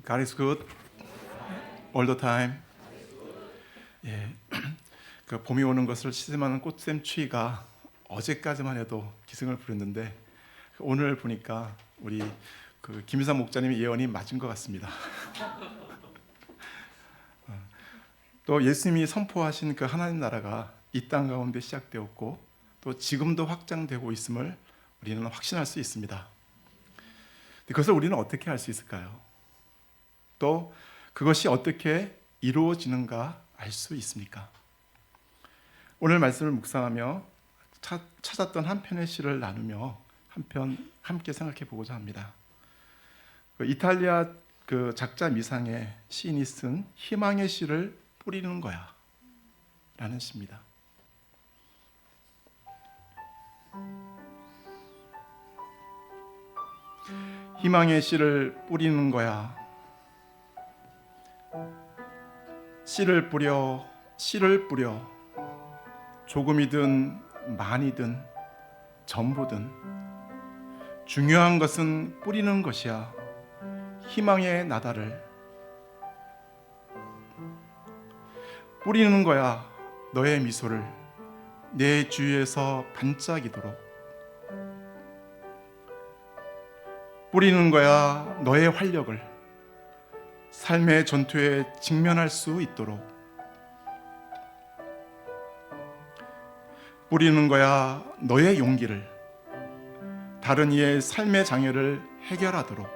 God is good all the time. 예, 그 봄이 오는 것을 시샘하는 꽃샘추위가 어제까지만 해도 기승을 부렸는데 오늘 보니까 우리 그 김유삼 목사님의 예언이 맞은 것 같습니다. 또 예수님이 선포하신 그 하나님 나라가 이 땅 가운데 시작되었고 또 지금도 확장되고 있음을 우리는 확신할 수 있습니다. 그것을 우리는 어떻게 할 수 있을까요? 또 그것이 어떻게 이루어지는가 알 수 있습니까? 오늘 말씀을 묵상하며 찾았던 한 편의 시를 나누며 한편 함께 생각해 보고자 합니다. 이탈리아 그 작자 미상의 시인이 쓴 희망의 씨를 뿌리는 거야 라는 시입니다. 희망의 씨를 뿌리는 거야. 씨를 뿌려 조금이든 많이든 전부든 중요한 것은 뿌리는 것이야. 희망의 나다를 뿌리는 거야. 너의 미소를 내 주위에서 반짝이도록 뿌리는 거야. 너의 활력을 삶의 전투에 직면할 수 있도록 뿌리는 거야. 너의 용기를 다른 이의 삶의 장애를 해결하도록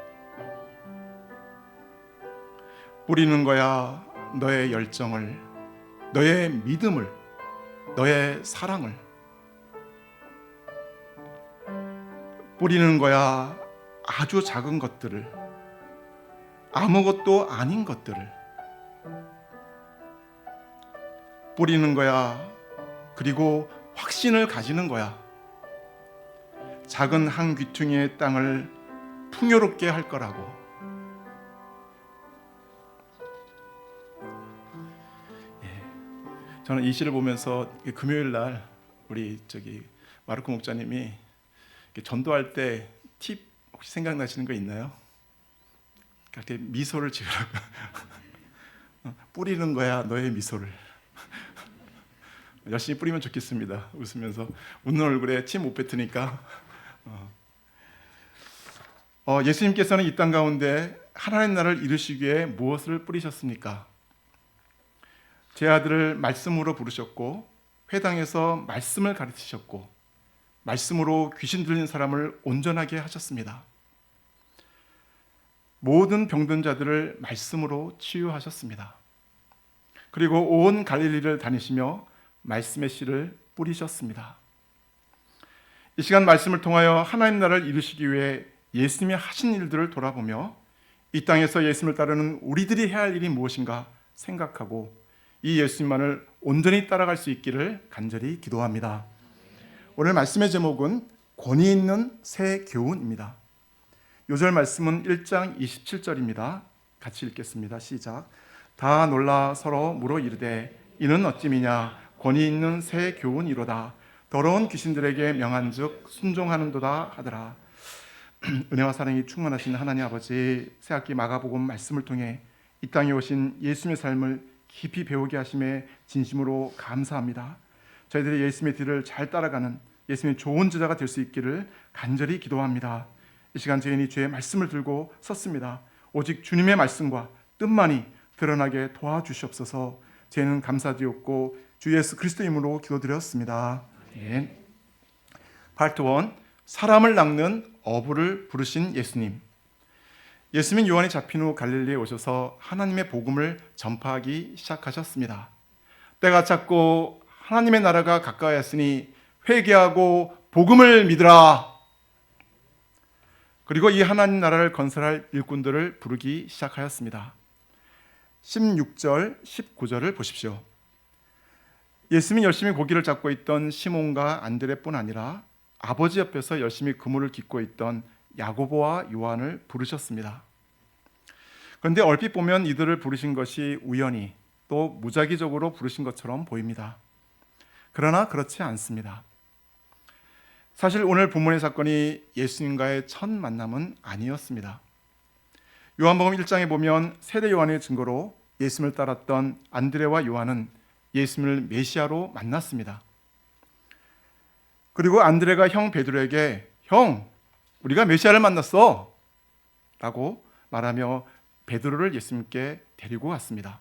뿌리는 거야. 너의 열정을, 너의 믿음을, 너의 사랑을 뿌리는 거야. 아주 작은 것들을, 아무것도 아닌 것들을 뿌리는 거야. 그리고 확신을 가지는 거야. 작은 한 귀퉁이의 땅을 풍요롭게 할 거라고. 저는 이 시를 보면서 금요일 날 우리 마르코 목사님이 전도할 때 팁 혹시 생각나시는 거 있나요? 이렇게 미소를 지으라고. 뿌리는 거야. 너의 미소를. 열심히 뿌리면 좋겠습니다. 웃으면서 웃는 얼굴에 침 못 뱉으니까. 예수님께서는 이 땅 가운데 하나님 나라를 이루시기 위해 무엇을 뿌리셨습니까? 제 아들을 말씀으로 부르셨고 회당에서 말씀을 가르치셨고 말씀으로 귀신 들린 사람을 온전하게 하셨습니다. 모든 병든 자들을 말씀으로 치유하셨습니다. 그리고 온 갈릴리를 다니시며 말씀의 씨를 뿌리셨습니다. 이 시간 말씀을 통하여 하나님 나라를 이루시기 위해 예수님이 하신 일들을 돌아보며 이 땅에서 예수님을 따르는 우리들이 해야 할 일이 무엇인가 생각하고 이 예수님만을 온전히 따라갈 수 있기를 간절히 기도합니다. 오늘 말씀의 제목은 권위 있는 새 교훈입니다. 요절 말씀은 1장 27절입니다. 같이 읽겠습니다. 시작. 다 놀라 서로 물어 이르되 이는 어찌미냐 권위 있는 새 교훈이로다. 더러운 귀신들에게 명한즉 순종하는도다 하더라. 은혜와 사랑이 충만하신 하나님 아버지, 새학기 마가복음 말씀을 통해 이 땅에 오신 예수님의 삶을 깊이 배우게 하심에 진심으로 감사합니다. 저희들이 예수님의 뒤를 잘 따라가는 예수님의 좋은 제자가 될 수 있기를 간절히 기도합니다. 이 시간 저희는 주의 말씀을 들고 섰습니다. 오직 주님의 말씀과 뜻만이 드러나게 도와주시옵소서. 저희는 감사드렸고 주 예수 그리스도 이름으로 기도드렸습니다. 네. 파트 1. 사람을 낚는 어부를 부르신 예수님. 예수님은 요한이 잡힌 후 갈릴리에 오셔서 하나님의 복음을 전파하기 시작하셨습니다. 때가 찼고 하나님의 나라가 가까이 왔으니 회개하고 복음을 믿으라. 그리고 이 하나님 나라를 건설할 일꾼들을 부르기 시작하였습니다. 16절, 19절을 보십시오. 예수님이 열심히 고기를 잡고 있던 시몬과 안드레뿐 아니라 아버지 옆에서 열심히 그물을 깃고 있던 야고보와 요한을 부르셨습니다. 그런데 얼핏 보면 이들을 부르신 것이 우연히 또 무작위적으로 부르신 것처럼 보입니다. 그러나 그렇지 않습니다. 사실 오늘 본문의 사건이 예수님과의 첫 만남은 아니었습니다. 요한복음 1장에 보면 세례 요한의 증거로 예수님을 따랐던 안드레와 요한은 예수님을 메시아로 만났습니다. 그리고 안드레가 형 베드로에게 형, 우리가 메시아를 만났어 라고 말하며 베드로를 예수님께 데리고 왔습니다.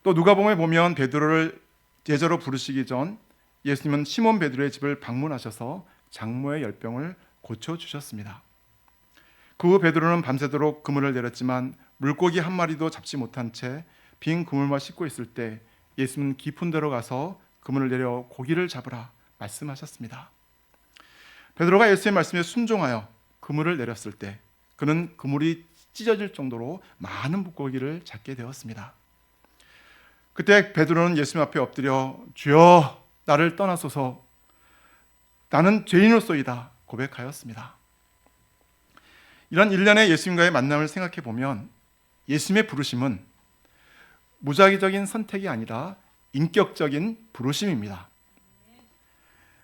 또 누가복음에 보면 베드로를 제자로 부르시기 전 예수님은 시몬 베드로의 집을 방문하셔서 장모의 열병을 고쳐주셨습니다. 그 후 베드로는 밤새도록 그물을 내렸지만 물고기 한 마리도 잡지 못한 채 빈 그물만 씻고 있을 때 예수님은 깊은 데로 가서 그물을 내려 고기를 잡으라 말씀하셨습니다. 베드로가 예수의 말씀에 순종하여 그물을 내렸을 때 그는 그물이 찢어질 정도로 많은 물고기를 잡게 되었습니다. 그때 베드로는 예수님 앞에 엎드려 주여 나를 떠나소서 나는 죄인으로소이다 고백하였습니다. 이런 일련의 예수님과의 만남을 생각해 보면 예수님의 부르심은 무작위적인 선택이 아니라 인격적인 부르심입니다.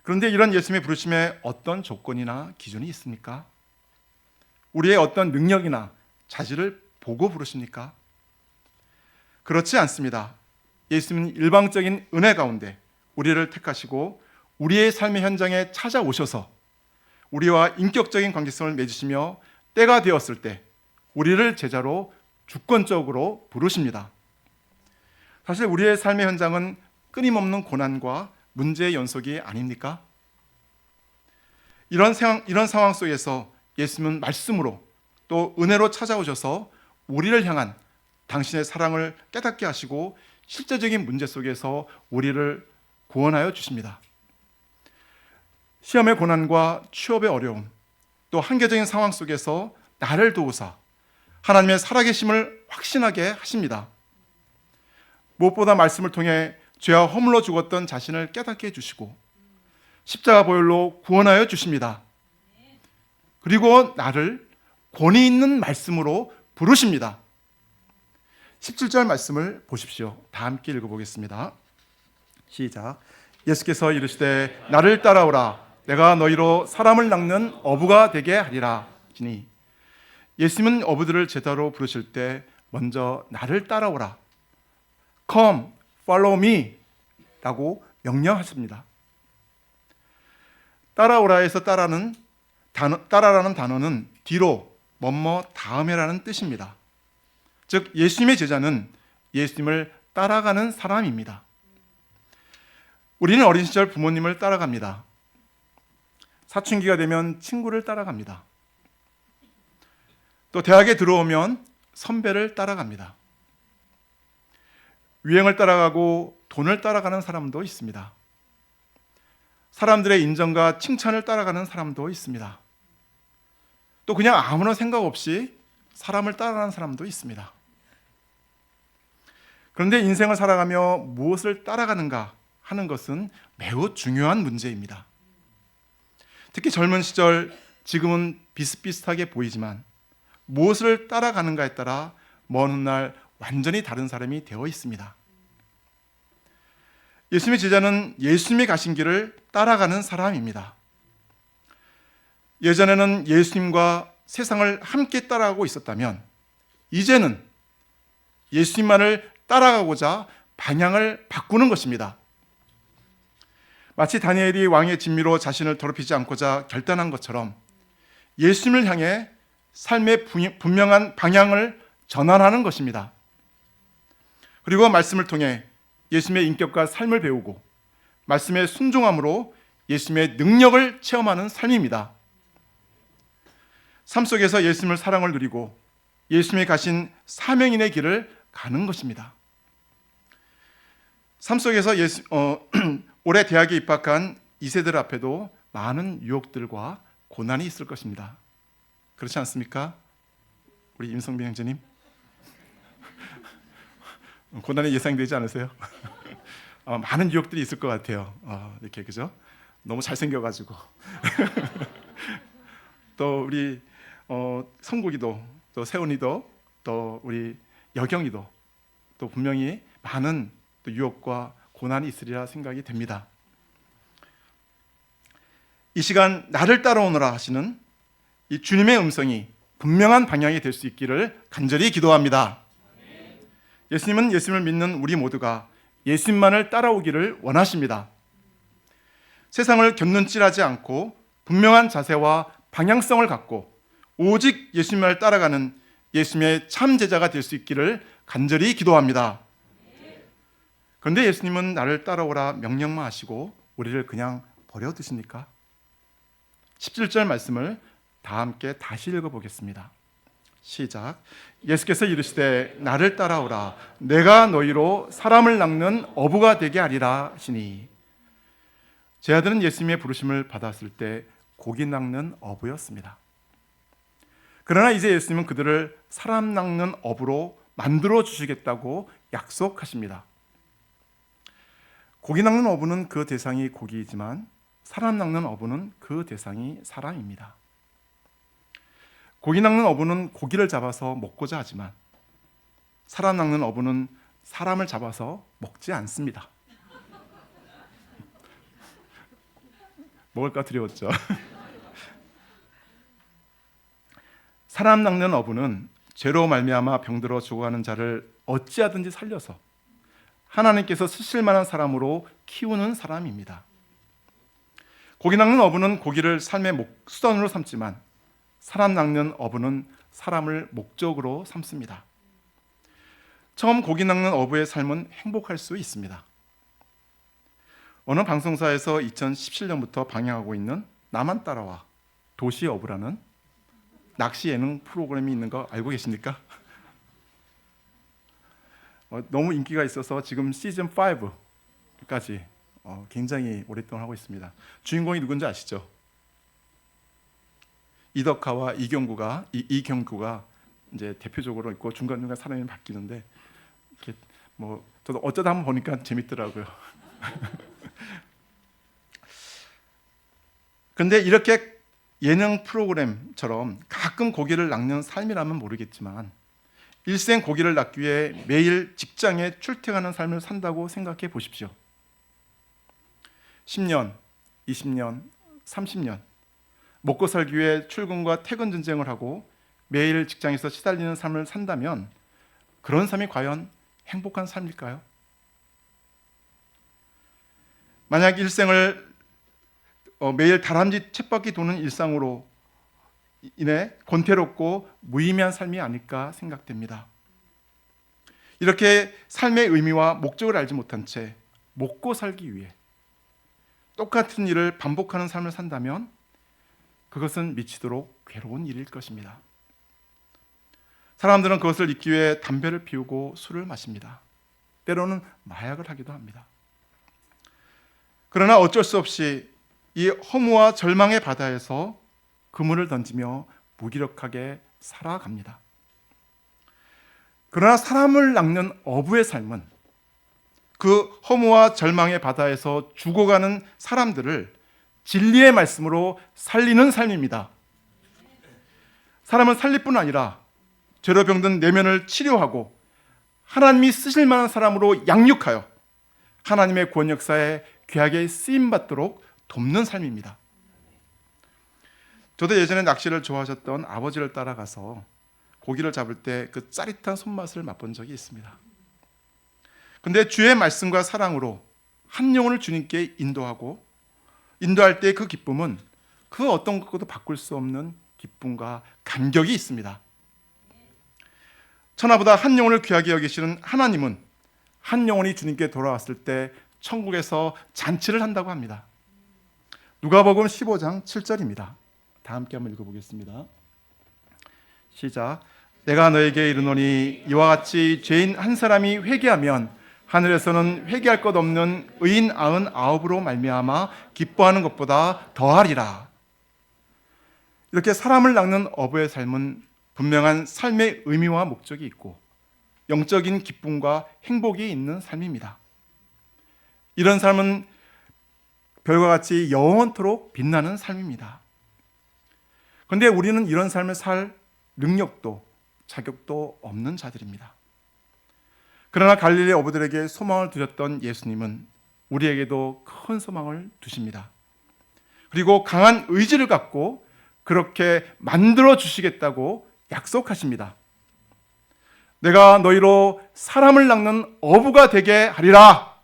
그런데 이런 예수님의 부르심에 어떤 조건이나 기준이 있습니까? 우리의 어떤 능력이나 자질을 보고 부르십니까? 그렇지 않습니다. 예수님은 일방적인 은혜 가운데 우리를 택하시고 우리의 삶의 현장에 찾아오셔서 우리와 인격적인 관계성을 맺으시며 때가 되었을 때 우리를 제자로 주권적으로 부르십니다. 사실 우리의 삶의 현장은 끊임없는 고난과 문제의 연속이 아닙니까? 이런 상황 속에서 예수님은 말씀으로 또 은혜로 찾아오셔서 우리를 향한 당신의 사랑을 깨닫게 하시고 실제적인 문제 속에서 우리를 구원하여 주십니다. 시험의 고난과 취업의 어려움, 또 한계적인 상황 속에서 나를 도우사 하나님의 살아계심을 확신하게 하십니다. 무엇보다 말씀을 통해 죄와 허물로 죽었던 자신을 깨닫게 해주시고 십자가 보혈로 구원하여 주십니다. 그리고 나를 권위 있는 말씀으로 부르십니다. 17절 말씀을 보십시오. 다 함께 읽어보겠습니다. 시작. 예수께서 이르시되 나를 따라오라 내가 너희로 사람을 낚는 어부가 되게 하리라 하시니 예수님은 어부들을 제자로 부르실 때 먼저 나를 따라오라 Come, follow me 라고 명령하십니다. 따라오라에서 따라라는 단어는 뒤로, 뭐뭐 다음에라는 뜻입니다. 즉 예수님의 제자는 예수님을 따라가는 사람입니다. 우리는 어린 시절 부모님을 따라갑니다. 사춘기가 되면 친구를 따라갑니다. 또 대학에 들어오면 선배를 따라갑니다. 유행을 따라가고 돈을 따라가는 사람도 있습니다. 사람들의 인정과 칭찬을 따라가는 사람도 있습니다. 또 그냥 아무런 생각 없이 사람을 따라가는 사람도 있습니다. 그런데 인생을 살아가며 무엇을 따라가는가 하는 것은 매우 중요한 문제입니다. 특히 젊은 시절, 지금은 비슷비슷하게 보이지만 무엇을 따라가는가에 따라 먼 훗날 완전히 다른 사람이 되어 있습니다. 예수님의 제자는 예수님이 가신 길을 따라가는 사람입니다. 예전에는 예수님과 세상을 함께 따라가고 있었다면 이제는 예수님만을 따라가고자 방향을 바꾸는 것입니다. 마치 다니엘이 왕의 진미로 자신을 더럽히지 않고자 결단한 것처럼 예수님을 향해 삶의 분명한 방향을 전환하는 것입니다. 그리고 말씀을 통해 예수님의 인격과 삶을 배우고 말씀의 순종함으로 예수님의 능력을 체험하는 삶입니다. 삶 속에서 예수님의 사랑을 누리고 예수님이 가신 사명인의 길을 가는 것입니다. 삶 속에서 올해 대학에 입학한 2세들 앞에도 많은 유혹들과 고난이 있을 것입니다. 그렇지 않습니까? 우리 임성빈 형제님 고난이 예상되지 않으세요? 많은 유혹들이 있을 것 같아요. 이렇게 그죠? 너무 잘생겨가지고 또 우리 성국이도 또 세훈이도 또 우리 여경이도 또 분명히 많은 또 유혹과 고난이 있으리라 생각이 됩니다. 이 시간 나를 따라오너라 하시는 이 주님의 음성이 분명한 방향이 될 수 있기를 간절히 기도합니다. 예수님은 예수님을 믿는 우리 모두가 예수님만을 따라오기를 원하십니다. 세상을 곁눈질하지 않고 분명한 자세와 방향성을 갖고 오직 예수님만을 따라가는 예수님의 참 제자가 될 수 있기를 간절히 기도합니다. 그런데 예수님은 나를 따라오라 명령만 하시고 우리를 그냥 버려두십니까? 17절 말씀을 다 함께 다시 읽어보겠습니다. 시작. 예수께서 이르시되 나를 따라오라 내가 너희로 사람을 낚는 어부가 되게 하리라 하시니. 제 아들은 예수님의 부르심을 받았을 때 고기 낚는 어부였습니다. 그러나 이제 예수님은 그들을 사람 낚는 어부로 만들어 주시겠다고 약속하십니다. 고기 낚는 어부는 그 대상이 고기이지만 사람 낚는 어부는 그 대상이 사람입니다. 고기 낚는 어부는 고기를 잡아서 먹고자 하지만 사람 낚는 어부는 사람을 잡아서 먹지 않습니다. 먹을까 두려웠죠. 사람 낚는 어부는 죄로 말미암아 병들어 죽어가는 자를 어찌하든지 살려서 하나님께서 쓰실 만한 사람으로 키우는 사람입니다. 고기 낚는 어부는 고기를 삶의 수단으로 삼지만 사람 낚는 어부는 사람을 목적으로 삼습니다. 처음 고기 낚는 어부의 삶은 행복할 수 있습니다. 어느 방송사에서 2017년부터 방영하고 있는 나만 따라와 도시 어부라는 낚시 예능 프로그램이 있는 거 알고 계십니까? 너무 인기가 있어서 지금 시즌 5까지 굉장히 오랫동안 하고 있습니다. 주인공이 누군지 아시죠? 이덕화와 이경구가 이제 대표적으로 있고 중간중간 사람이 바뀌는데 이렇게 저도 어쩌다 한번 보니까 재밌더라고요. 그런데 이렇게 예능 프로그램처럼 가끔 고기를 낚는 삶이라면 모르겠지만 일생 고기를 낚기 위해 매일 직장에 출퇴근하는 삶을 산다고 생각해 보십시오. 10년, 20년, 30년 먹고 살기 위해 출근과 퇴근 전쟁을 하고 매일 직장에서 시달리는 삶을 산다면 그런 삶이 과연 행복한 삶일까요? 만약 일생을 매일 다람쥐 쳇바퀴 도는 일상으로 인해 권태롭고 무의미한 삶이 아닐까 생각됩니다. 이렇게 삶의 의미와 목적을 알지 못한 채 먹고 살기 위해 똑같은 일을 반복하는 삶을 산다면 그것은 미치도록 괴로운 일일 것입니다. 사람들은 그것을 잊기 위해 담배를 피우고 술을 마십니다. 때로는 마약을 하기도 합니다. 그러나 어쩔 수 없이 이 허무와 절망의 바다에서 그물을 던지며 무기력하게 살아갑니다. 그러나 사람을 낚는 어부의 삶은 그 허무와 절망의 바다에서 죽어가는 사람들을 진리의 말씀으로 살리는 삶입니다. 사람을 살릴 뿐 아니라 죄로 병든 내면을 치료하고 하나님이 쓰실 만한 사람으로 양육하여 하나님의 구원 역사에 귀하게 쓰임받도록 돕는 삶입니다. 저도 예전에 낚시를 좋아하셨던 아버지를 따라가서 고기를 잡을 때 그 짜릿한 손맛을 맛본 적이 있습니다. 그런데 주의 말씀과 사랑으로 한 영혼을 주님께 인도할 때 그 기쁨은 그 어떤 것도 바꿀 수 없는 기쁨과 감격이 있습니다. 천하보다 한 영혼을 귀하게 여기시는 하나님은 한 영혼이 주님께 돌아왔을 때 천국에서 잔치를 한다고 합니다. 누가복음 15장 7절입니다. 다 함께 한번 읽어보겠습니다. 시작. 내가 너에게 이르노니 이와 같이 죄인 한 사람이 회개하면 하늘에서는 회개할 것 없는 의인 99으로 말미암아 기뻐하는 것보다 더하리라. 이렇게 사람을 낚는 어부의 삶은 분명한 삶의 의미와 목적이 있고 영적인 기쁨과 행복이 있는 삶입니다. 이런 삶은 별과 같이 영원토록 빛나는 삶입니다. 그런데 우리는 이런 삶을 살 능력도 자격도 없는 자들입니다. 그러나 갈릴리 어부들에게 소망을 두셨던 예수님은 우리에게도 큰 소망을 두십니다. 그리고 강한 의지를 갖고 그렇게 만들어 주시겠다고 약속하십니다. 내가 너희로 사람을 낚는 어부가 되게 하리라.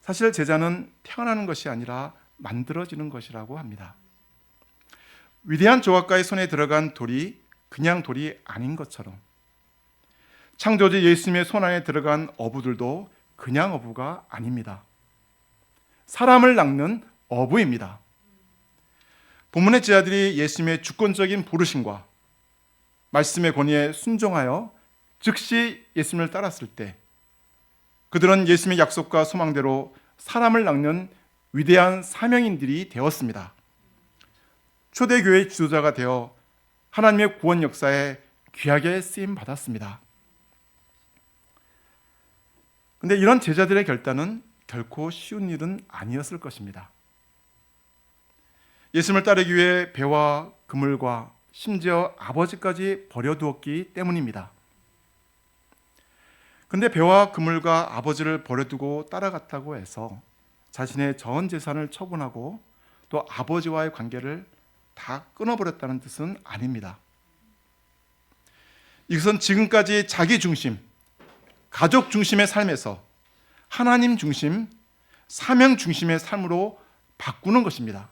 사실 제자는 태어나는 것이 아니라 만들어지는 것이라고 합니다. 위대한 조각가의 손에 들어간 돌이 그냥 돌이 아닌 것처럼 창조주 예수님의 손 안에 들어간 어부들도 그냥 어부가 아닙니다. 사람을 낚는 어부입니다. 본문의 제자들이 예수님의 주권적인 부르심과 말씀의 권위에 순종하여 즉시 예수님을 따랐을 때 그들은 예수님의 약속과 소망대로 사람을 낚는 위대한 사명인들이 되었습니다. 초대교회의 지도자가 되어 하나님의 구원 역사에 귀하게 쓰임 받았습니다. 그런데 이런 제자들의 결단은 결코 쉬운 일은 아니었을 것입니다. 예수님을 따르기 위해 배와 그물과 심지어 아버지까지 버려두었기 때문입니다. 그런데 배와 그물과 아버지를 버려두고 따라갔다고 해서 자신의 전 재산을 처분하고 또 아버지와의 관계를 다 끊어버렸다는 뜻은 아닙니다. 이것은 지금까지 자기 중심, 가족 중심의 삶에서 하나님 중심, 사명 중심의 삶으로 바꾸는 것입니다.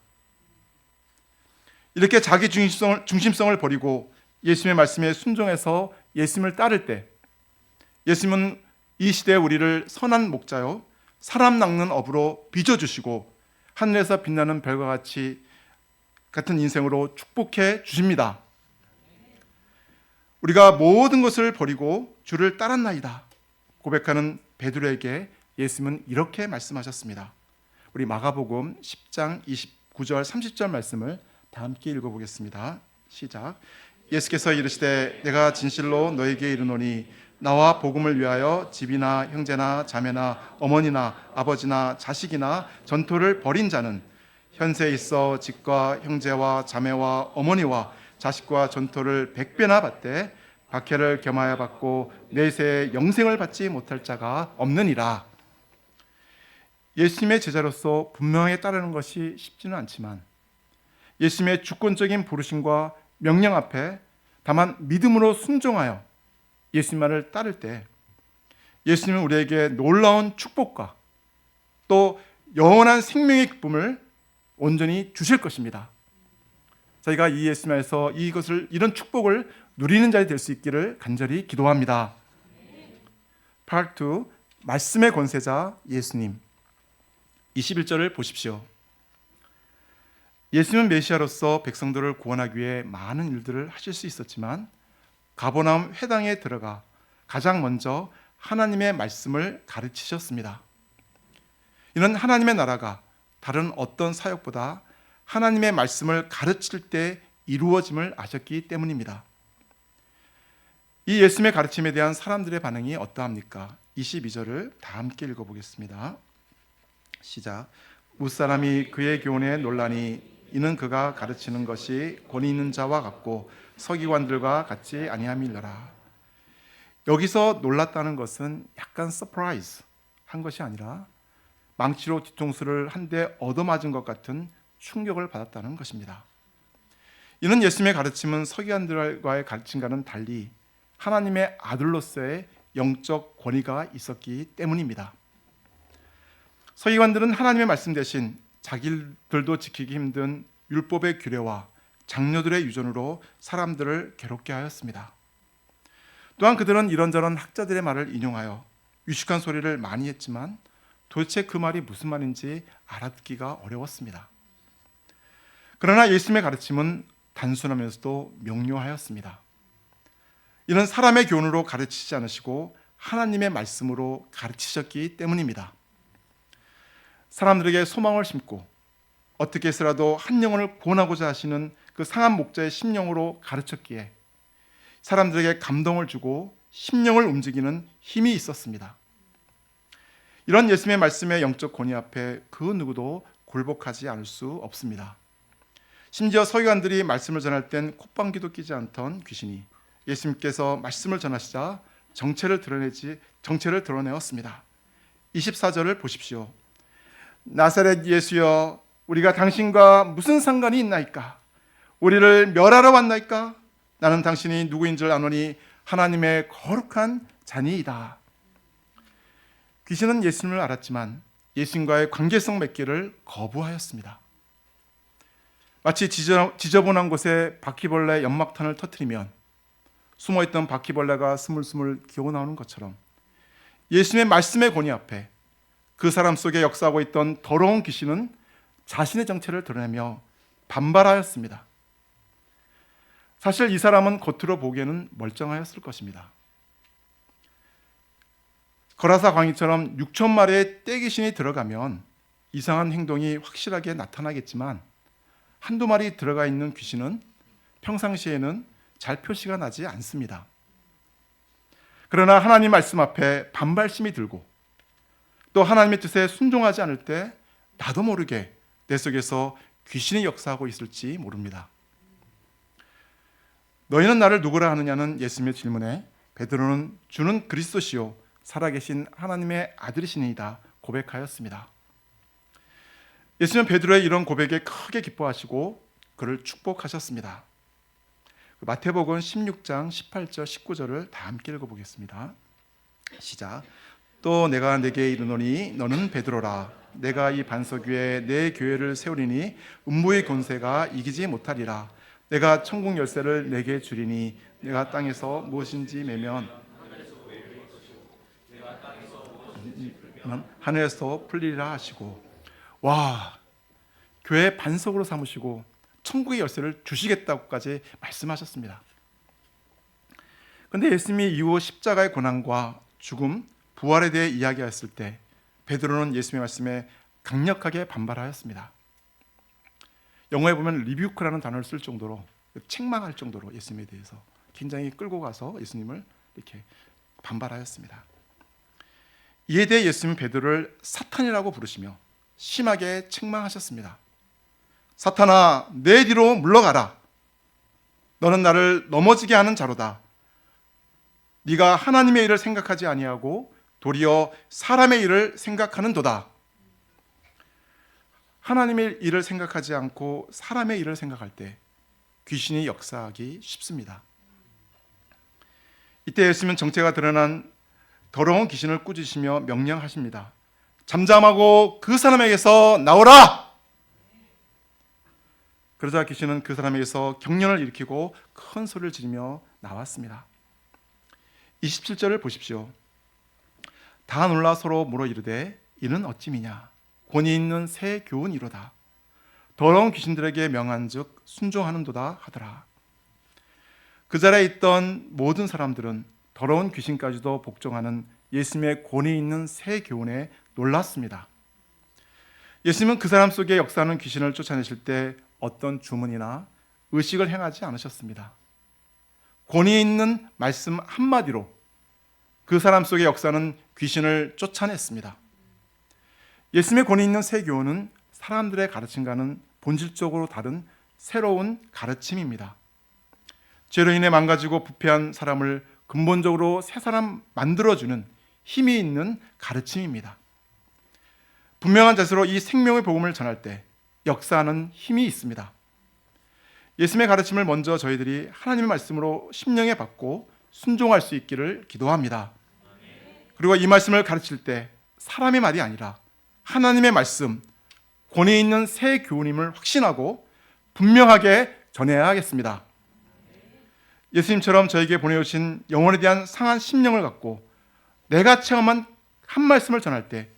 이렇게 자기 중심성을 버리고 예수님의 말씀에 순종해서 예수님을 따를 때 예수님은 이 시대에 우리를 선한 목자요 사람 낚는 어부로 빚어주시고 하늘에서 빛나는 별과 같은 인생으로 축복해 주십니다. 우리가 모든 것을 버리고 주를 따랐나이다 고백하는 베드로에게 예수님은 이렇게 말씀하셨습니다. 우리 마가복음 10장 29절 30절 말씀을 다 함께 읽어보겠습니다. 시작. 예수께서 이르시되 내가 진실로 너에게 이르노니 나와 복음을 위하여 집이나 형제나 자매나 어머니나 아버지나 자식이나 전토를 벌인 자는 현세에 있어 집과 형제와 자매와 어머니와 자식과 전토를 100배나 받되 박해를 겸하여 받고 내세에 영생을 받지 못할 자가 없느니라. 예수님의 제자로서 분명하게 따르는 것이 쉽지는 않지만 예수님의 주권적인 부르심과 명령 앞에 다만 믿음으로 순종하여 예수님만을 따를 때 예수님은 우리에게 놀라운 축복과 또 영원한 생명의 기쁨을 온전히 주실 것입니다. 저희가 이 예수님 안에서 이런 축복을 누리는 자리 될 수 있기를 간절히 기도합니다. Part 2 말씀의 권세자 예수님 21절을 보십시오. 예수님은 메시아로서 백성들을 구원하기 위해 많은 일들을 하실 수 있었지만 가버나움 회당에 들어가 가장 먼저 하나님의 말씀을 가르치셨습니다. 이는 하나님의 나라가 다른 어떤 사역보다 하나님의 말씀을 가르칠 때 이루어짐을 아셨기 때문입니다. 이 예수님의 가르침에 대한 사람들의 반응이 어떠합니까? 22절을 다 함께 읽어보겠습니다. 시작. 무사람이 그의 교훈에 놀라니 이는 그가 가르치는 것이 권위 있는 자와 같고 서기관들과 같지 아니함이니라. 여기서 놀랐다는 것은 약간 서프라이즈 한 것이 아니라 망치로 뒤통수를 한 대 얻어맞은 것 같은 충격을 받았다는 것입니다. 이는 예수님의 가르침은 서기관들과의 가르침과는 달리 하나님의 아들로서의 영적 권위가 있었기 때문입니다. 서기관들은 하나님의 말씀 대신 자기들도 지키기 힘든 율법의 규례와 장로들의 유전으로 사람들을 괴롭게 하였습니다. 또한 그들은 이런저런 학자들의 말을 인용하여 유식한 소리를 많이 했지만 도대체 그 말이 무슨 말인지 알아듣기가 어려웠습니다. 그러나 예수님의 가르침은 단순하면서도 명료하였습니다. 이는 사람의 교훈으로 가르치지 않으시고 하나님의 말씀으로 가르치셨기 때문입니다. 사람들에게 소망을 심고 어떻게 해서라도 한 영혼을 구원하고자 하시는 그 상한 목자의 심령으로 가르쳤기에 사람들에게 감동을 주고 심령을 움직이는 힘이 있었습니다. 이런 예수님의 말씀의 영적 권위 앞에 그 누구도 굴복하지 않을 수 없습니다. 심지어 서기관들이 말씀을 전할 땐 콧방귀도 끼지 않던 귀신이 예수님께서 말씀을 전하시자 정체를 드러내었습니다. 24절을 보십시오. 나사렛 예수여, 우리가 당신과 무슨 상관이 있나이까? 우리를 멸하러 왔나이까? 나는 당신이 누구인 줄 아노니 하나님의 거룩한 자니이다. 귀신은 예수님을 알았지만 예수님과의 관계성 맺기를 거부하였습니다. 마치 지저분한 곳에 바퀴벌레 연막탄을 터뜨리면 숨어있던 바퀴벌레가 스물스물 기어나오는 것처럼 예수님의 말씀의 권위 앞에 그 사람 속에 역사하고 있던 더러운 귀신은 자신의 정체를 드러내며 반발하였습니다. 사실 이 사람은 겉으로 보기에는 멀쩡하였을 것입니다. 거라사 광희처럼 6천 마리의 떼귀신이 들어가면 이상한 행동이 확실하게 나타나겠지만 한두 마리 들어가 있는 귀신은 평상시에는 잘 표시가 나지 않습니다. 그러나 하나님 말씀 앞에 반발심이 들고 또 하나님의 뜻에 순종하지 않을 때 나도 모르게 내 속에서 귀신이 역사하고 있을지 모릅니다. 너희는 나를 누구라 하느냐는 예수님의 질문에 베드로는 주는 그리스도시요 살아계신 하나님의 아들이시니이다 고백하였습니다. 예수님은 베드로의 이런 고백에 크게 기뻐하시고 그를 축복하셨습니다. 마태복음 16장 18절 19절을 다 함께 읽어보겠습니다. 시작. 또 내가 내게 이르노니 너는 베드로라. 내가 이 반석 위에 내 교회를 세우리니 음부의 권세가 이기지 못하리라. 내가 천국 열쇠를 내게 주리니 내가 땅에서 무엇인지 매면 하늘에서 풀리리라 하시고, 와, 교회 반석으로 삼으시고 천국의 열쇠를 주시겠다고까지 말씀하셨습니다. 그런데 예수님이 이후 십자가의 고난과 죽음, 부활에 대해 이야기했을 때 베드로는 예수님의 말씀에 강력하게 반발하였습니다. 영어에 보면 리뷰크라는 단어를 쓸 정도로, 책망할 정도로 예수님에 대해서 굉장히 끌고 가서 예수님을 이렇게 반발하였습니다. 이에 대해 예수님은 베드로를 사탄이라고 부르시며 심하게 책망하셨습니다. 사탄아, 내 뒤로 물러가라. 너는 나를 넘어지게 하는 자로다. 네가 하나님의 일을 생각하지 아니하고 도리어 사람의 일을 생각하는도다. 하나님의 일을 생각하지 않고 사람의 일을 생각할 때 귀신이 역사하기 쉽습니다. 이때 예수님은 정체가 드러난 더러운 귀신을 꾸짖으시며 명령하십니다. 잠잠하고 그 사람에게서 나오라! 그러자 귀신은 그 사람에게서 경련을 일으키고 큰 소리를 지르며 나왔습니다. 27절을 보십시오. 다 놀라 서로 물어 이르되 이는 어찌미냐? 권위 있는 새 교훈이로다. 더러운 귀신들에게 명한즉 순종하는도다 하더라. 그 자리에 있던 모든 사람들은 더러운 귀신까지도 복종하는 예수님의 권위 있는 새 교훈에 놀랐습니다. 예수님은 그 사람 속에 역사하는 귀신을 쫓아내실 때 어떤 주문이나 의식을 행하지 않으셨습니다. 권위 있는 말씀 한마디로 그 사람 속에 역사하는 귀신을 쫓아냈습니다. 예수님의 권위 있는 새 교훈은 사람들의 가르침과는 본질적으로 다른 새로운 가르침입니다. 죄로 인해 망가지고 부패한 사람을 근본적으로 새 사람 만들어주는 힘이 있는 가르침입니다. 분명한 자세로 이 생명의 복음을 전할 때 역사하는 힘이 있습니다. 예수님의 가르침을 먼저 저희들이 하나님의 말씀으로 심령에 받고 순종할 수 있기를 기도합니다. 그리고 이 말씀을 가르칠 때 사람의 말이 아니라 하나님의 말씀, 권위 있는 새 교훈임을 확신하고 분명하게 전해야 하겠습니다. 예수님처럼 저에게 보내주신 영혼에 대한 상한 심령을 갖고 내가 체험한 한 말씀을 전할 때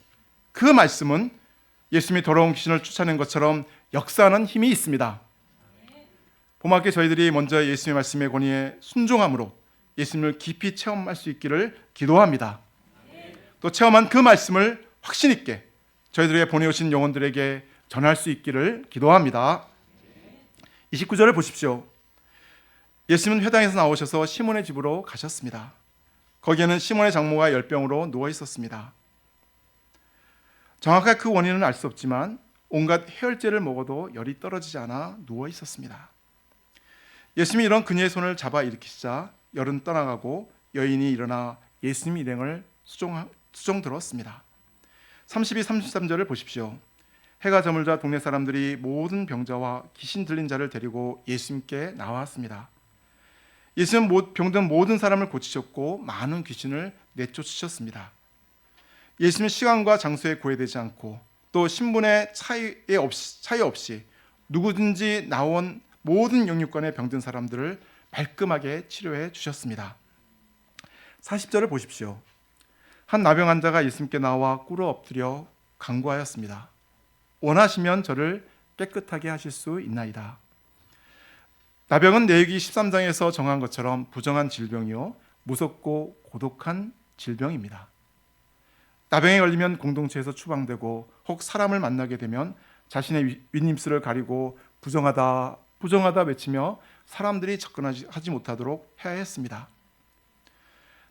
그 말씀은 예수님이 더러운 귀신을 쫓아낸 것처럼 역사하는 힘이 있습니다. 봄학기 저희들이 먼저 예수님의 말씀의 권위에 순종함으로 예수님을 깊이 체험할 수 있기를 기도합니다. 또 체험한 그 말씀을 확신 있게 저희들에게 보내오신 영혼들에게 전할 수 있기를 기도합니다. 29절을 보십시오. 예수님은 회당에서 나오셔서 시몬의 집으로 가셨습니다. 거기에는 시몬의 장모가 열병으로 누워 있었습니다. 정확하게 그 원인은 알 수 없지만 온갖 해열제를 먹어도 열이 떨어지지 않아 누워 있었습니다. 예수님이 이런 그녀의 손을 잡아 일으키시자 열은 떠나가고 여인이 일어나 예수님 일행을 수종 들었습니다. 32, 33절을 보십시오. 해가 저물자 동네 사람들이 모든 병자와 귀신 들린 자를 데리고 예수님께 나왔습니다. 예수님은 병든 모든 사람을 고치셨고 많은 귀신을 내쫓으셨습니다. 예수님은 시간과 장소에 구애되지 않고 또 신분의 차이 없이 누구든지 나온 모든 영육간의 병든 사람들을 말끔하게 치료해 주셨습니다. 40절을 보십시오. 한 나병 환자가 예수님께 나와 꿇어 엎드려 간구하였습니다. 원하시면 저를 깨끗하게 하실 수 있나이다. 나병은 레위기 13장에서 정한 것처럼 부정한 질병이요 무섭고 고독한 질병입니다. 나병에 걸리면 공동체에서 추방되고 혹 사람을 만나게 되면 자신의 윗입술을 가리고 부정하다 부정하다 외치며 사람들이 접근하지 못하도록 해야 했습니다.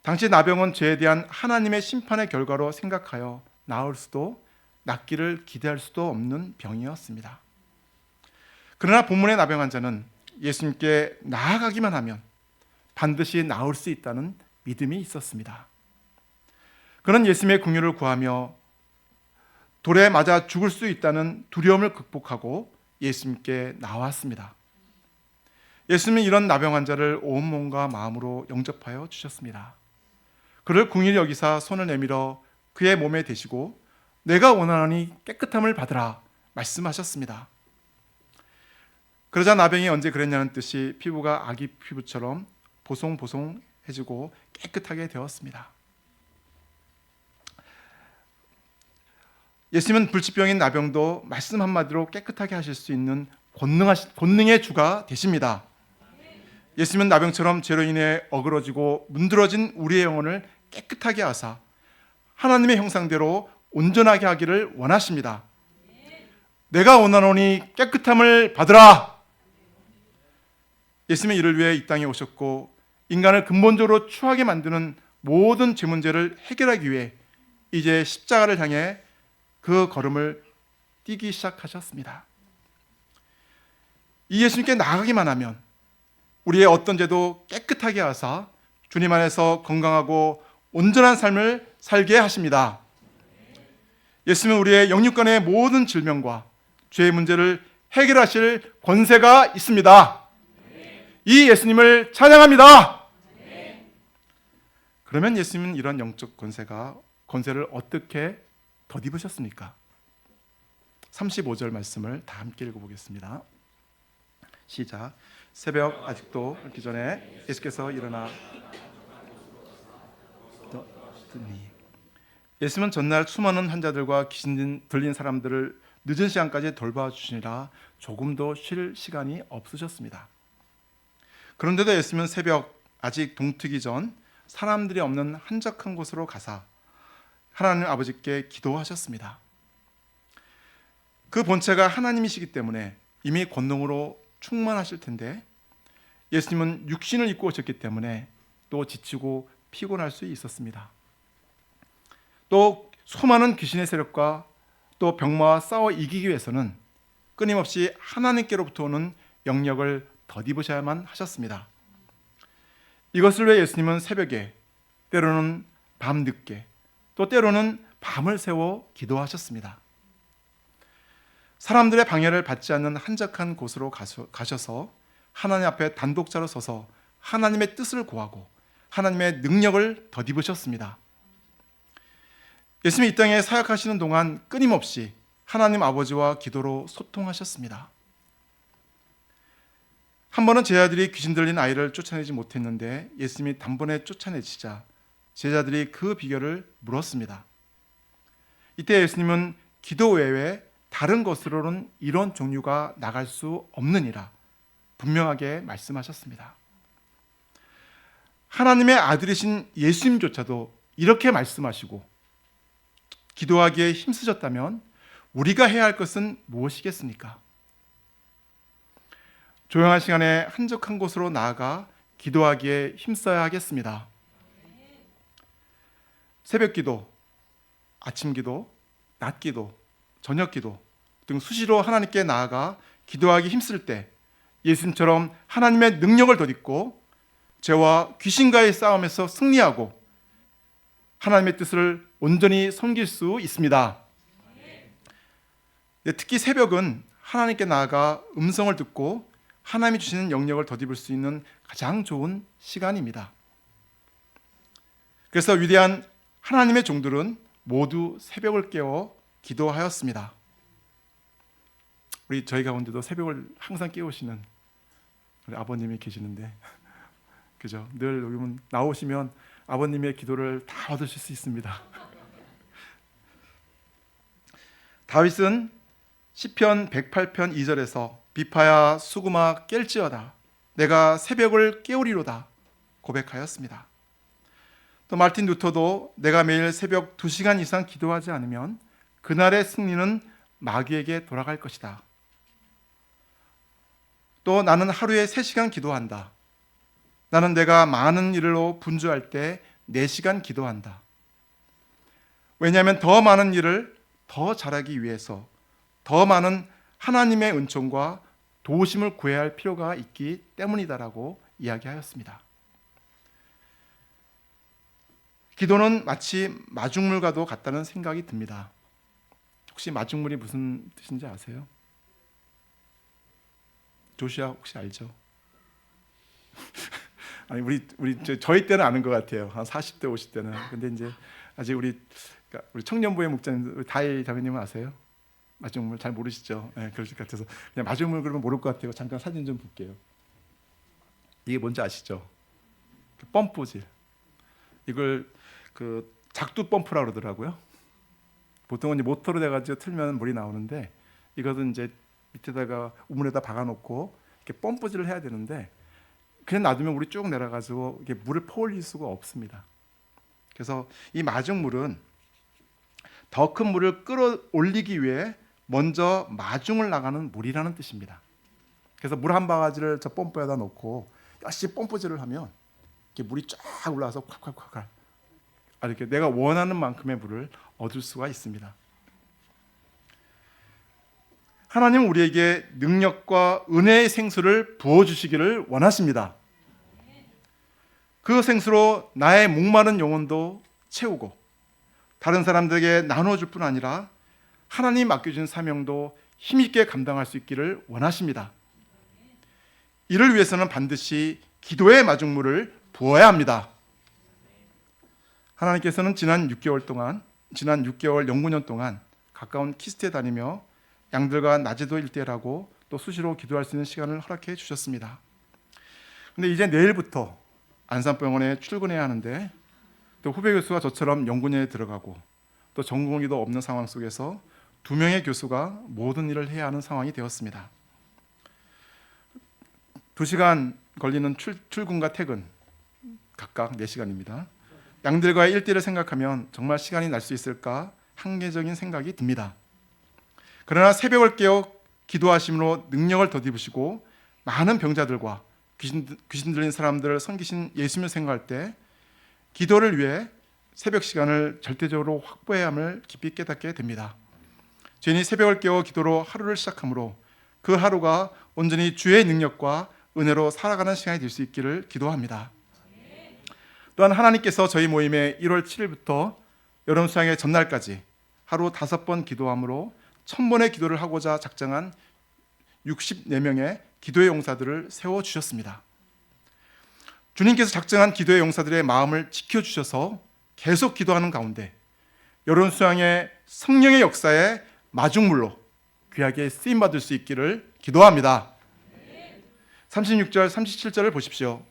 당시 나병은 죄에 대한 하나님의 심판의 결과로 생각하여 나을 수도 낫기를 기대할 수도 없는 병이었습니다. 그러나 본문의 나병 환자는 예수님께 나아가기만 하면 반드시 나을 수 있다는 믿음이 있었습니다. 그는 예수님의 긍휼을 구하며 돌에 맞아 죽을 수 있다는 두려움을 극복하고 예수님께 나왔습니다. 예수님은 이런 나병 환자를 온 몸과 마음으로 영접하여 주셨습니다. 그를 긍휼히 여기사 손을 내밀어 그의 몸에 대시고 내가 원하노니 깨끗함을 받으라 말씀하셨습니다. 그러자 나병이 언제 그랬냐는 뜻이 피부가 아기 피부처럼 보송보송해지고 깨끗하게 되었습니다. 예수님은 불치병인 나병도 말씀 한마디로 깨끗하게 하실 수 있는 권능의 주가 되십니다. 예수님은 나병처럼 죄로 인해 어그러지고 문드러진 우리의 영혼을 깨끗하게 하사 하나님의 형상대로 온전하게 하기를 원하십니다. 내가 원하노니 깨끗함을 받으라. 예수님은 이를 위해 이 땅에 오셨고 인간을 근본적으로 추하게 만드는 모든 죄 문제를 해결하기 위해 이제 십자가를 향해 그 걸음을 뛰기 시작하셨습니다. 이 예수님께 나아가기만 하면 우리의 어떤 죄도 깨끗하게 하사 주님 안에서 건강하고 온전한 삶을 살게 하십니다. 예수님은 우리의 영육간의 모든 질병과 죄의 문제를 해결하실 권세가 있습니다. 이 예수님을 찬양합니다. 그러면 예수님은 이런 영적 권세를 어떻게 덧입으셨습니까? 35절 말씀을 다 함께 읽어보겠습니다. 시작. 새벽 아직도 밝기 전에 예수께서 일어나 예수님은 전날 수많은 환자들과 귀신 들린 사람들을 늦은 시간까지 돌봐주시니라 조금도 쉴 시간이 없으셨습니다. 그런데도 예수님은 새벽 아직 동트기 전 사람들이 없는 한적한 곳으로 가사 하나님 아버지께 기도하셨습니다. 그 본체가 하나님이시기 때문에 이미 권능으로 충만하실 텐데 예수님은 육신을 입고 오셨기 때문에 또 지치고 피곤할 수 있었습니다. 또 수많은 귀신의 세력과 또 병마와 싸워 이기기 위해서는 끊임없이 하나님께로부터 오는 영역을 덧입으셔야만 하셨습니다. 이것을 위해 예수님은 새벽에 때로는 밤늦게 또 때로는 밤을 새워 기도하셨습니다. 사람들의 방해를 받지 않는 한적한 곳으로 가셔서 하나님 앞에 단독자로 서서 하나님의 뜻을 구하고 하나님의 능력을 덧입으셨습니다. 예수님이 이 땅에 사역하시는 동안 끊임없이 하나님 아버지와 기도로 소통하셨습니다. 한 번은 제자들이 귀신 들린 아이를 쫓아내지 못했는데 예수님이 단번에 쫓아내시자 제자들이 그 비결을 물었습니다. 이때 예수님은 기도 외에 다른 것으로는 이런 종류가 나갈 수 없느니라 분명하게 말씀하셨습니다. 하나님의 아들이신 예수님조차도 이렇게 말씀하시고 기도하기에 힘쓰셨다면 우리가 해야 할 것은 무엇이겠습니까? 조용한 시간에 한적한 곳으로 나아가 기도하기에 힘써야 하겠습니다. 새벽 기도, 아침 기도, 낮 기도, 저녁 기도 등 수시로 하나님께 나아가 기도하기 힘쓸 때 예수님처럼 하나님의 능력을 덧입고 죄와 귀신과의 싸움에서 승리하고 하나님의 뜻을 온전히 섬길 수 있습니다. 특히 새벽은 하나님께 나아가 음성을 듣고 하나님이 주시는 영역을 덧입을 수 있는 가장 좋은 시간입니다. 그래서 위대한 하나님의 종들은 모두 새벽을 깨워 기도하였습니다. 저희 가운데도 새벽을 항상 깨우시는 우리 아버님이 계시는데, 그죠? 늘 여기 나오시면 아버님의 기도를 다 얻으실 수 있습니다. 다윗은 시편 108편 2절에서 비파야 수금아 깰지어다 내가 새벽을 깨우리로다 고백하였습니다. 또 마틴 루터도 내가 매일 새벽 2시간 이상 기도하지 않으면 그날의 승리는 마귀에게 돌아갈 것이다. 또 나는 하루에 3시간 기도한다. 나는 내가 많은 일로 분주할 때 4시간 기도한다. 왜냐하면 더 많은 일을 더 잘하기 위해서 더 많은 하나님의 은총과 도우심을 구해야 할 필요가 있기 때문이다라고 이야기하였습니다. 기도는 마치 마중물과도 같다는 생각이 듭니다. 혹시 마중물이 무슨 뜻인지 아세요? 조시아 혹시 알죠? 아니 저희 때는 아는 것 같아요. 한 40대 50대는. 근데 이제 아직 우리 청년부의 목자님 다혜 자매님은 아세요? 마중물 잘 모르시죠? 네, 그러실 것 같아서 그냥 마중물 그러면 모를 것 같아요. 잠깐 사진 좀 볼게요. 이게 뭔지 아시죠? 펌프질. 이걸 작두 펌프라고 그러더라고요. 보통은 이제 모터로 돼가지고 틀면 물이 나오는데 이것은 이제 밑에다가 우물에다 박아놓고 이렇게 펌프질을 해야 되는데 그냥 놔두면 물이 쭉 내려가지고 이게 물을 퍼올릴 수가 없습니다. 그래서 이 마중물은 더 큰 물을 끌어올리기 위해 먼저 마중을 나가는 물이라는 뜻입니다. 그래서 물 한 바가지를 저 펌프에다 놓고 열심히 펌프질을 하면 이렇게 물이 쫙 올라와서 콱콱콱 이렇게 내가 원하는 만큼의 물을 얻을 수가 있습니다. 하나님은 우리에게 능력과 은혜의 생수를 부어주시기를 원하십니다. 그 생수로 나의 목마른 영혼도 채우고 다른 사람들에게 나눠줄 뿐 아니라 하나님 맡겨준 사명도 힘있게 감당할 수 있기를 원하십니다. 이를 위해서는 반드시 기도의 마중물을 부어야 합니다. 하나님께서는 지난 6개월 연구년 동안 가까운 키스트에 다니며 양들과 낮에도 일대일하고 또 수시로 기도할 수 있는 시간을 허락해 주셨습니다. 근데 이제 내일부터 안산병원에 출근해야 하는데 또 후배 교수가 저처럼 연구년에 들어가고 또 전공의도 없는 상황 속에서 2명의 교수가 모든 일을 해야 하는 상황이 되었습니다. 2시간 걸리는 출근과 퇴근 각각 4시간입니다. 양들과의 일대를 생각하면 정말 시간이 날 수 있을까 한계적인 생각이 듭니다. 그러나 새벽을 깨어 기도하심으로 능력을 덧입으시고 많은 병자들과 귀신 들린 사람들을 섬기신 예수님을 생각할 때 기도를 위해 새벽 시간을 절대적으로 확보해야 함을 깊이 깨닫게 됩니다. 죄인이 새벽을 깨어 기도로 하루를 시작하므로 그 하루가 온전히 주의 능력과 은혜로 살아가는 시간이 될 수 있기를 기도합니다. 또한 하나님께서 저희 모임에 1월 7일부터 여름 수양의 전날까지 하루 5번 기도함으로 1000번의 기도를 하고자 작정한 64명의 기도의 용사들을 세워주셨습니다. 주님께서 작정한 기도의 용사들의 마음을 지켜주셔서 계속 기도하는 가운데 여름 수양의 성령의 역사에 마중물로 귀하게 쓰임받을 수 있기를 기도합니다. 36절, 37절을 보십시오.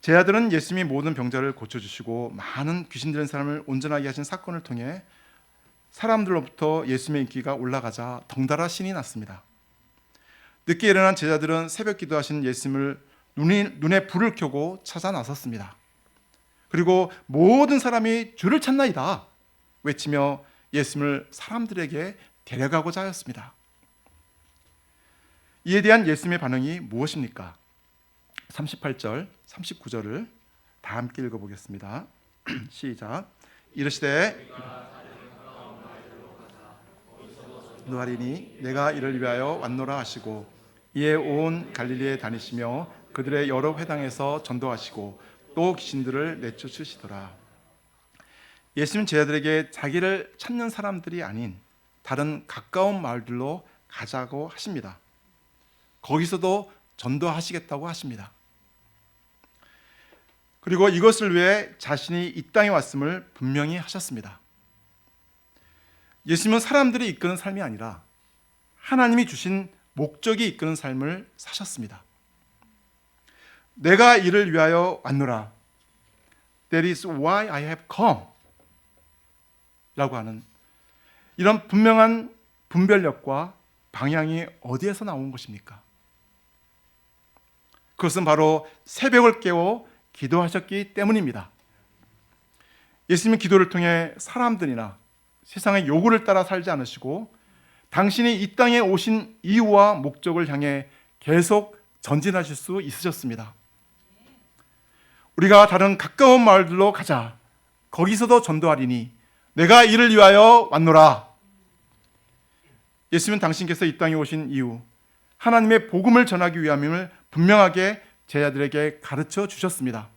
제 아들은 예수님이 모든 병자를 고쳐주시고 많은 귀신 들린 사람을 온전하게 하신 사건을 통해 사람들로부터 예수님의 인기가 올라가자 덩달아 신이 났습니다. 늦게 일어난 제자들은 새벽 기도하신 예수님을 눈에 불을 켜고 찾아 나섰습니다. 그리고 모든 사람이 주를 찾나이다 외치며 예수님을 사람들에게 데려가고자 하였습니다. 이에 대한 예수님의 반응이 무엇입니까? 38절, 39절을 다 함께 읽어보겠습니다. 시작. 이르시되 노하리니 내가 이를 위하여 왔노라 하시고 이에 온 갈릴리에 다니시며 그들의 여러 회당에서 전도하시고 또 귀신들을 내쫓으시더라. 예수님 제자들에게 자기를 찾는 사람들이 아닌 다른 가까운 마을들로 가자고 하십니다. 거기서도 전도하시겠다고 하십니다. 그리고 이것을 위해 자신이 이 땅에 왔음을 분명히 하셨습니다. 예수님은 사람들이 이끄는 삶이 아니라 하나님이 주신 목적이 이끄는 삶을 사셨습니다. 내가 이를 위하여 왔노라. That is why I have come. 라고 하는 이런 분명한 분별력과 방향이 어디에서 나온 것입니까? 그것은 바로 새벽을 깨워 기도하셨기 때문입니다. 예수님은 기도를 통해 사람들이나 세상의 요구를 따라 살지 않으시고 당신이 이 땅에 오신 이유와 목적을 향해 계속 전진하실 수 있으셨습니다. 우리가 다른 가까운 마을들로 가자. 거기서도 전도하리니 내가 이를 위하여 왔노라. 예수님은 당신께서 이 땅에 오신 이유, 하나님의 복음을 전하기 위함임을 분명하게 제자들에게 가르쳐 주셨습니다.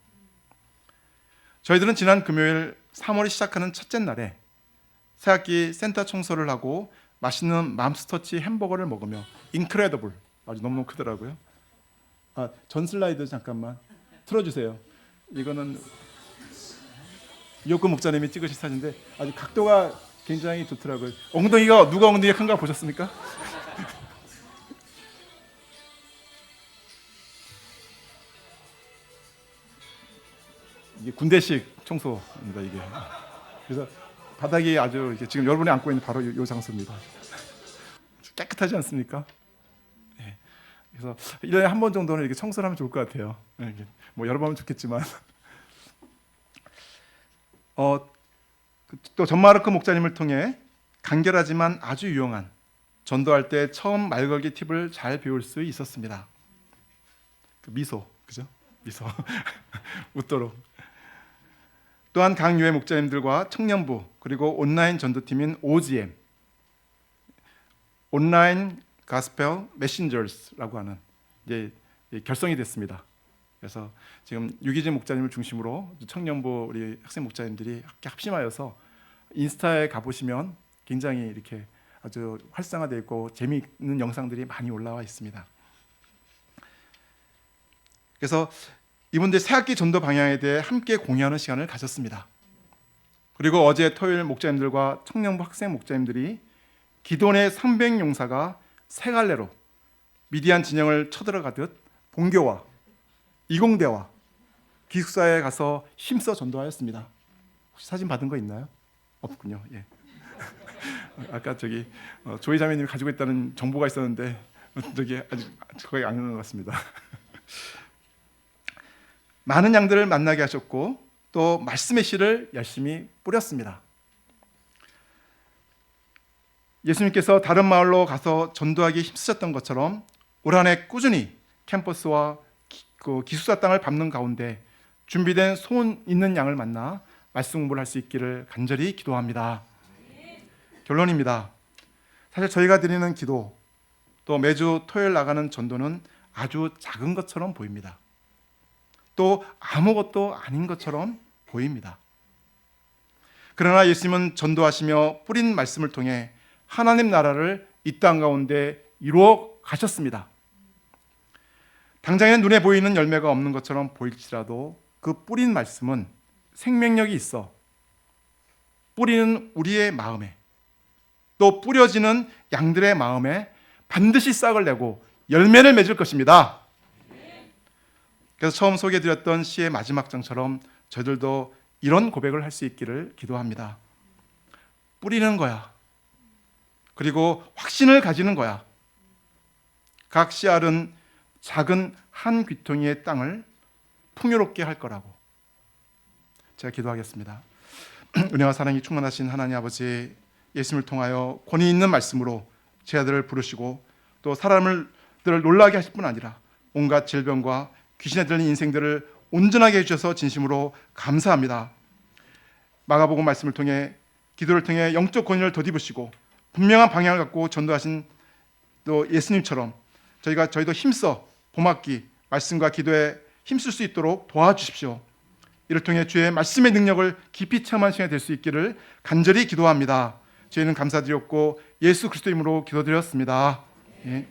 저희들은 지난 금요일 3월이 시작하는 첫째 날에 새학기 센터 청소를 하고 맛있는 맘스터치 햄버거를 먹으며 인크레더블, 아주 너무너무 크더라고요. 전 슬라이드 잠깐만 틀어주세요. 이거는 이혁근 목사님이 찍으신 사진인데 아주 각도가 굉장히 좋더라고요. 누가 엉덩이가 큰가 보셨습니까? 이게 군대식 청소입니다. 이게 그래서 바닥이 아주 지금 여러분이 앉고 있는 바로 이 장소입니다. 깨끗하지 않습니까? 네. 그래서 1년에 한 번 정도는 이렇게 청소를 하면 좋을 것 같아요. 네. 뭐 여러 번 하면 좋겠지만 또 전마르크 목사님을 통해 간결하지만 아주 유용한 전도할 때 처음 말 걸기 팁을 잘 배울 수 있었습니다. 미소, 그죠? 미소 웃도록. 또한 강유회 목사님들과 청년부 그리고 온라인 전도팀인 OGM, 온라인 가스펠 메신저스라고 하는 이제 결성이 됐습니다. 그래서 지금 유기진 목사님을 중심으로 청년부 우리 학생 목사님들이 합심하여서 인스타에 가보시면 굉장히 이렇게 아주 활성화되어 있고 재미있는 영상들이 많이 올라와 있습니다. 그래서 이분들 새학기 전도 방향에 대해 함께 공유하는 시간을 가졌습니다. 그리고 어제 토요일 목자님들과 청년부 학생 목자님들이 기도원의 300용사가 세 갈래로 미디안 진영을 쳐들어가듯 본교와 이공대와 기숙사에 가서 힘써 전도하였습니다. 혹시 사진 받은 거 있나요? 없군요. 예. 아까 조이 자매님이 가지고 있다는 정보가 있었는데 아직 거의 안 오는 것 같습니다. 많은 양들을 만나게 하셨고 또 말씀의 씨를 열심히 뿌렸습니다. 예수님께서 다른 마을로 가서 전도하기 힘쓰셨던 것처럼 올 한 해 꾸준히 캠퍼스와 기숙사 땅을 밟는 가운데 준비된 소원 있는 양을 만나 말씀 공부를 할 수 있기를 간절히 기도합니다. 결론입니다. 사실 저희가 드리는 기도 또 매주 토요일 나가는 전도는 아주 작은 것처럼 보입니다. 또 아무것도 아닌 것처럼 보입니다. 그러나 예수님은 전도하시며 뿌린 말씀을 통해 하나님 나라를 이 땅 가운데 이루어 가셨습니다. 당장에 눈에 보이는 열매가 없는 것처럼 보일지라도 그 뿌린 말씀은 생명력이 있어 뿌리는 우리의 마음에 또 뿌려지는 양들의 마음에 반드시 싹을 내고 열매를 맺을 것입니다. 그래서 처음 소개해드렸던 시의 마지막 장처럼 저희들도 이런 고백을 할 수 있기를 기도합니다. 뿌리는 거야. 그리고 확신을 가지는 거야. 각 씨알은 작은 한 귀퉁이의 땅을 풍요롭게 할 거라고. 제가 기도하겠습니다. 은혜와 사랑이 충만하신 하나님 아버지, 예수님을 통하여 권위 있는 말씀으로 제 아들을 부르시고 또 사람들을 놀라게 하실 뿐 아니라 온갖 질병과 귀신에 들린 인생들을 온전하게 해주셔서 진심으로 감사합니다. 마가복음 말씀을 통해 기도를 통해 영적 권위를 덧입으시고 분명한 방향을 갖고 전도하신 또 예수님처럼 저희도 힘써 봄학기 말씀과 기도에 힘쓸 수 있도록 도와주십시오. 이를 통해 주의 말씀의 능력을 깊이 체험하는 시간이 될 수 있기를 간절히 기도합니다. 저희는 감사드렸고 예수 그리스도 이름으로 기도드렸습니다. 예.